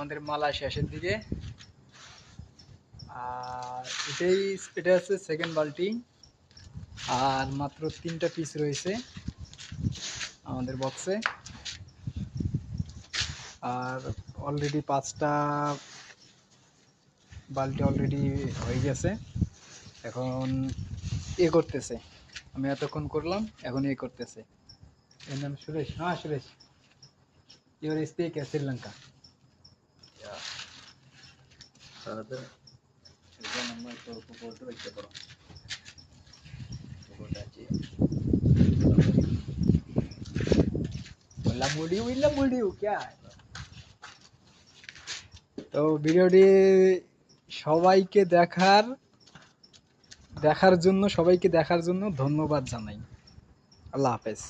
আমাদের মালা শেষের দিকে। আর এটা হচ্ছে সেকেন্ড বালতি। আর মাত্র 3টা পিস রয়েছে আমাদের বক্সে। আর অলরেডি 5টা বালতি অলরেডি হয়ে গেছে। এখন করতেছে, আমি এতক্ষণ করলাম, এখন করতেছে। এর নাম সুরেশ। হ্যাঁ সুরেশ, ইউর স্পিক শ্রীলঙ্কা। তো ভিডিওটি সবাইকে দেখার জন্য ধন্যবাদ জানাই। আল্লাহ হাফেজ।